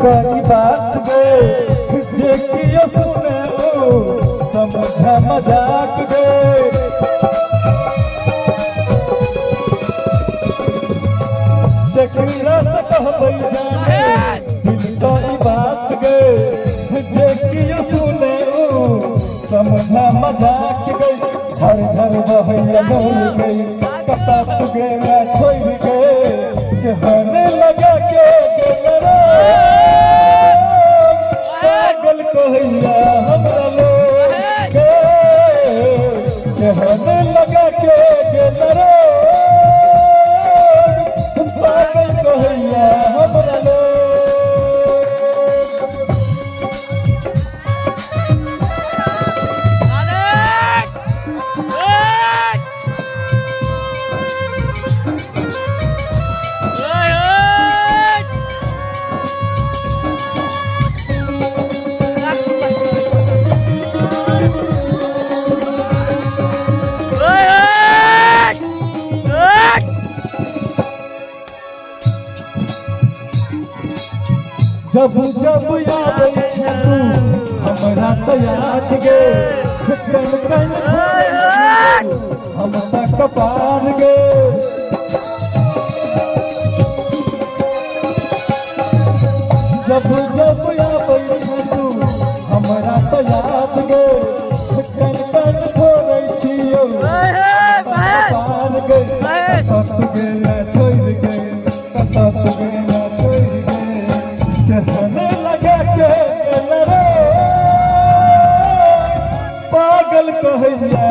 कई बात गे जे कियो सुने समझा मजाक गे देखला से कहबै जाने दिल कई बात गे जे कियो सुने समझा मजाक गे झर झर बहैया डोल गई कता तुगे मैं छोड़ गए के हने लगा के गेलरा पागल कहैया हमरा लोग के हने लगा के गेलरा पागल कहैया हमरा लोग जब जब याद हमरा तो याद गे कन कन हम तक पार गे जब जब याद हमरा तो याद गे कन कन छोड़ै छियौ पार गे सत गे छोड़ गे सत गे कहने लगा के पागल कहैया